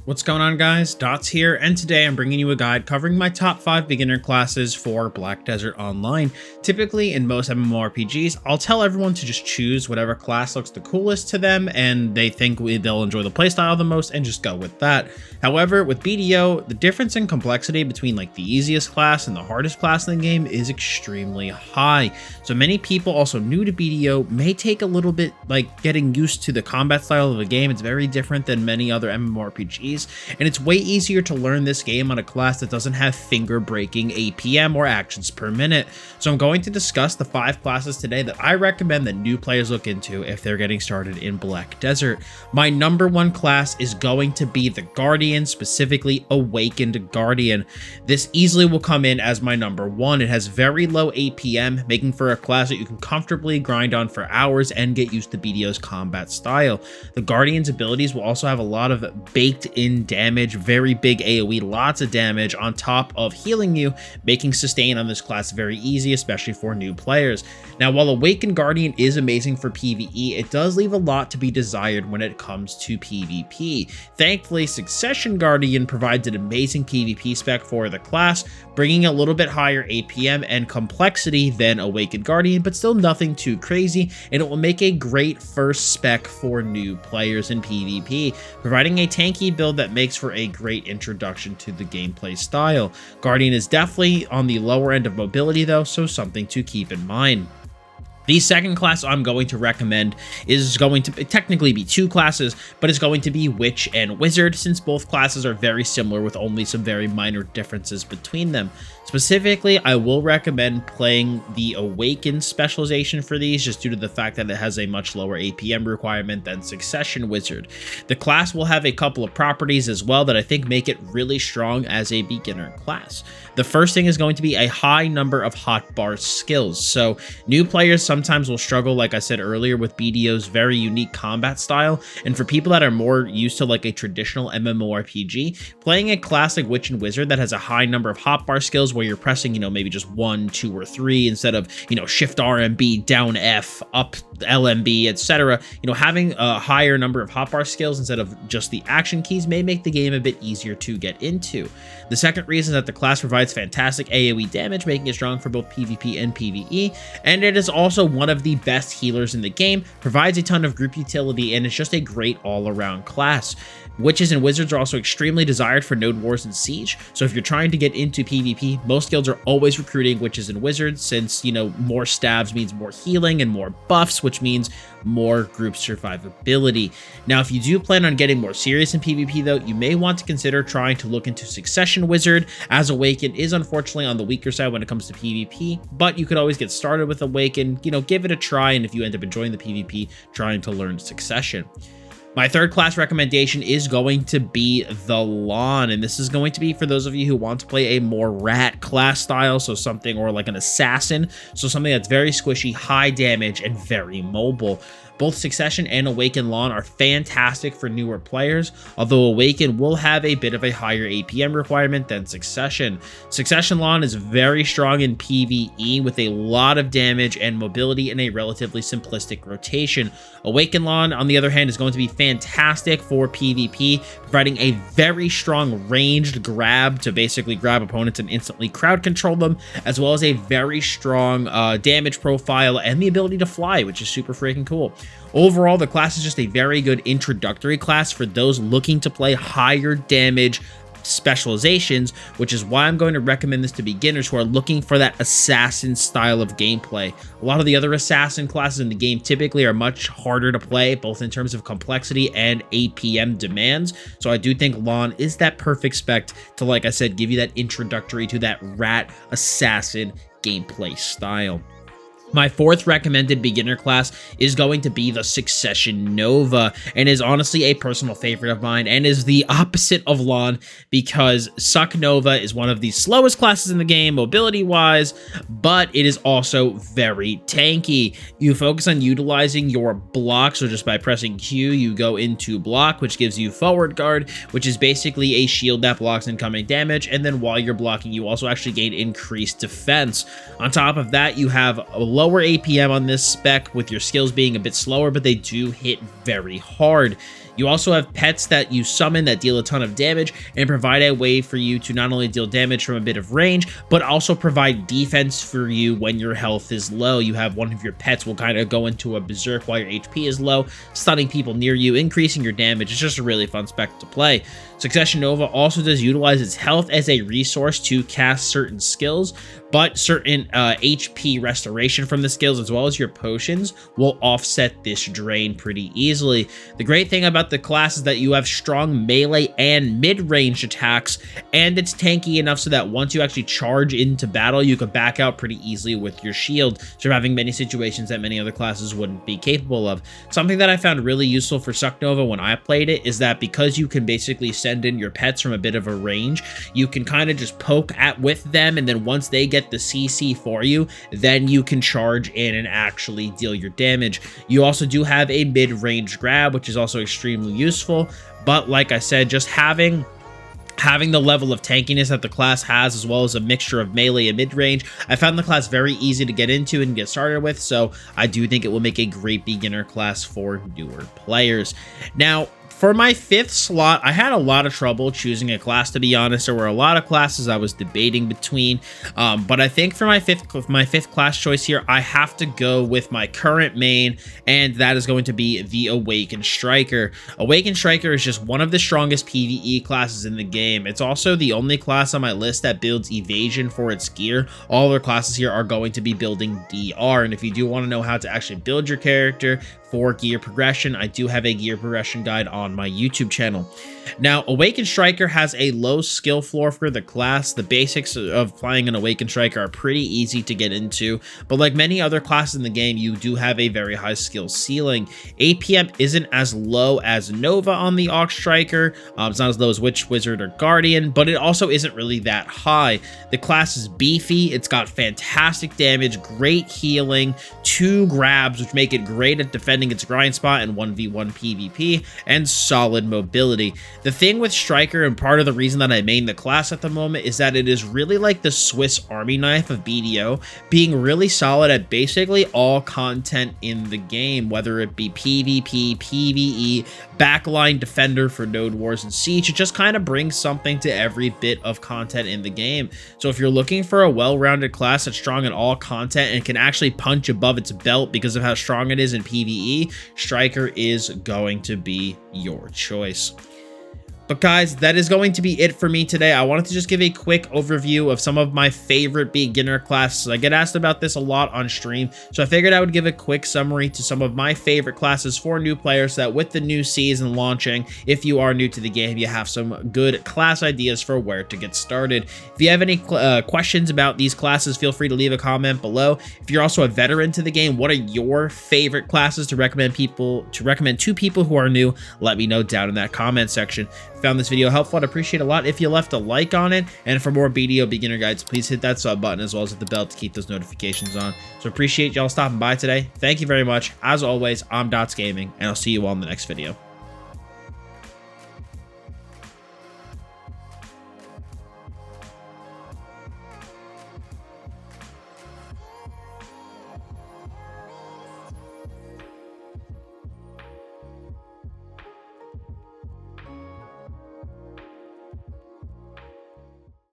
What's going on, guys? Dottz here, and today I'm bringing you a guide covering my top 5 beginner classes for Black Desert Online. Typically, in most MMORPGs, I'll tell everyone to just choose whatever class looks the coolest to them and they think they'll enjoy the playstyle the most and just go with that. However, with BDO, the difference in complexity between like the easiest class and the hardest class in the game is extremely high. So many people also new to BDO may take a little bit like getting used to the combat style of the game. It's very different than many other MMORPGs. And it's way easier to learn this game on a class that doesn't have finger-breaking APM or actions per minute. So I'm going to discuss the 5 classes today that I recommend that new players look into if they're getting started in Black Desert. My number 1 class is going to be the Guardian, specifically Awakened Guardian. This easily will come in as my number 1. It has very low APM, making for a class that you can comfortably grind on for hours and get used to BDO's combat style. The Guardian's abilities will also have a lot of baked-in damage, very big AoE, lots of damage on top of healing you, making sustain on this class very easy, especially for new players. Now, while Awakened Guardian is amazing for PvE, it does leave a lot to be desired when it comes to PvP. Thankfully, Succession Guardian provides an amazing PvP spec for the class, bringing a little bit higher APM and complexity than Awakened Guardian, but still nothing too crazy, and it will make a great first spec for new players in PvP, providing a tanky build that makes for a great introduction to the gameplay style. Guardian is definitely on the lower end of mobility though, so something to keep in mind. The second class I'm going to recommend is going to technically be 2 classes, but it's going to be Witch and Wizard, since both classes are very similar with only some very minor differences between them. Specifically, I will recommend playing the Awakened specialization for these, just due to the fact that it has a much lower APM requirement than Succession Wizard. The class will have a couple of properties as well that I think make it really strong as a beginner class. The first thing is going to be a high number of hotbar skills. So new players sometimes will struggle, like I said earlier, with BDO's very unique combat style, and for people that are more used to like a traditional MMORPG, playing a classic Witch and Wizard that has a high number of hotbar skills where you're pressing, maybe just 1, 2, or 3 instead of, shift RMB, down F, up LMB, etc. Having a higher number of hotbar skills instead of just the action keys may make the game a bit easier to get into. The second reason is that the class provides fantastic AoE damage, making it strong for both PvP and PvE, and it is also one of the best healers in the game, provides a ton of group utility, and it's just a great all-around class. Witches and Wizards are also extremely desired for Node Wars and Siege, so if you're trying to get into PvP, most guilds are always recruiting Witches and Wizards, since, more stabs means more healing and more buffs, which means more group survivability. Now, if you do plan on getting more serious in PvP though, you may want to consider trying to look into Succession Wizard, as Awaken is unfortunately on the weaker side when it comes to PvP, but you could always get started with Awaken, give it a try, and if you end up enjoying the PvP, trying to learn Succession. My third class recommendation is going to be the Lawn, and this is going to be for those of you who want to play a more rat class style, so something, or like an assassin, so something that's very squishy, high damage, and very mobile. Both Succession and Awaken Lawn are fantastic for newer players, although Awaken will have a bit of a higher APM requirement than Succession. Succession Lawn is very strong in PvE with a lot of damage and mobility in a relatively simplistic rotation. Awaken Lawn, on the other hand, is going to be fantastic for PvP, providing a very strong ranged grab to basically grab opponents and instantly crowd control them, as well as a very strong damage profile and the ability to fly, which is super freaking cool. Overall, the class is just a very good introductory class for those looking to play higher damage specializations, which is why I'm going to recommend this to beginners who are looking for that assassin style of gameplay. A lot of the other assassin classes in the game typically are much harder to play, both in terms of complexity and APM demands, so I do think Lawn is that perfect spec to, like I said, give you that introductory to that rat assassin gameplay style. My fourth recommended beginner class is going to be the Succession Nova, and is honestly a personal favorite of mine, and is the opposite of Lawn, because Suck Nova is one of the slowest classes in the game mobility-wise, but it is also very tanky. You focus on utilizing your block, so just by pressing Q, you go into block, which gives you forward guard, which is basically a shield that blocks incoming damage, and then while you're blocking, you also actually gain increased defense. On top of that, you have a lower APM on this spec, with your skills being a bit slower, but they do hit very hard. You also have pets that you summon that deal a ton of damage and provide a way for you to not only deal damage from a bit of range, but also provide defense for you when your health is low. You have one of your pets will kind of go into a berserk while your HP is low, stunning people near you, increasing your damage. It's just a really fun spec to play. Succession Nova also does utilize its health as a resource to cast certain skills, but certain HP restoration from the skills as well as your potions will offset this drain pretty easily. The great thing about the class is that you have strong melee and mid-range attacks, and it's tanky enough so that once you actually charge into battle, you can back out pretty easily with your shield, surviving many situations that many other classes wouldn't be capable of. Something that I found really useful for Suck Nova when I played it is that because you can basically send in your pets from a bit of a range, you can kind of just poke at with them, and then once they get the CC for you, then you can charge in and actually deal your damage. You also do have a mid-range grab, which is also extremely useful, but like I said, just having the level of tankiness that the class has, as well as a mixture of melee and mid-range, I found the class very easy to get into and get started with, so I do think it will make a great beginner class for newer players. Now, for my 5th slot, I had a lot of trouble choosing a class, to be honest. There were a lot of classes I was debating between, but I think for my fifth class choice here, I have to go with my current main, and that is going to be the Awakened Striker. Awakened Striker is just one of the strongest PvE classes in the game. It's also the only class on my list that builds evasion for its gear. All other classes here are going to be building DR, and if you do want to know how to actually build your character for gear progression, I do have a gear progression guide on my YouTube channel. Now, Awakened Striker has a low skill floor for the class. The basics of playing an Awakened Striker are pretty easy to get into, but like many other classes in the game, you do have a very high skill ceiling. APM isn't as low as Nova on the Ox Striker. It's not as low as Witch, Wizard, or Guardian, but it also isn't really that high. The class is beefy. It's got fantastic damage, great healing, 2 grabs, which make it great at defending its grind spot in 1v1 PvP, and solid mobility. The thing with Striker, and part of the reason that I main the class at the moment, is that it is really like the Swiss Army knife of BDO, being really solid at basically all content in the game, whether it be PvP, PvE, backline defender for Node Wars and Siege. It just kind of brings something to every bit of content in the game. So if you're looking for a well-rounded class that's strong in all content and can actually punch above its belt because of how strong it is in PvE, Striker is going to be your choice. But guys, that is going to be it for me today. I wanted to just give a quick overview of some of my favorite beginner classes. I get asked about this a lot on stream, so I figured I would give a quick summary to some of my favorite classes for new players, so that with the new season launching, if you are new to the game, you have some good class ideas for where to get started. If you have any questions about these classes, feel free to leave a comment below. If you're also a veteran to the game, what are your favorite classes to recommend to people who are new? Let me know down in that comment section. Found this video helpful, I'd appreciate a lot if you left a like on it, and for more BDO beginner guides, please hit that sub button as well as hit the bell to keep those notifications on. So appreciate y'all stopping by today. Thank you very much. As always, I'm Dottz Gaming, and I'll see you all in the next video.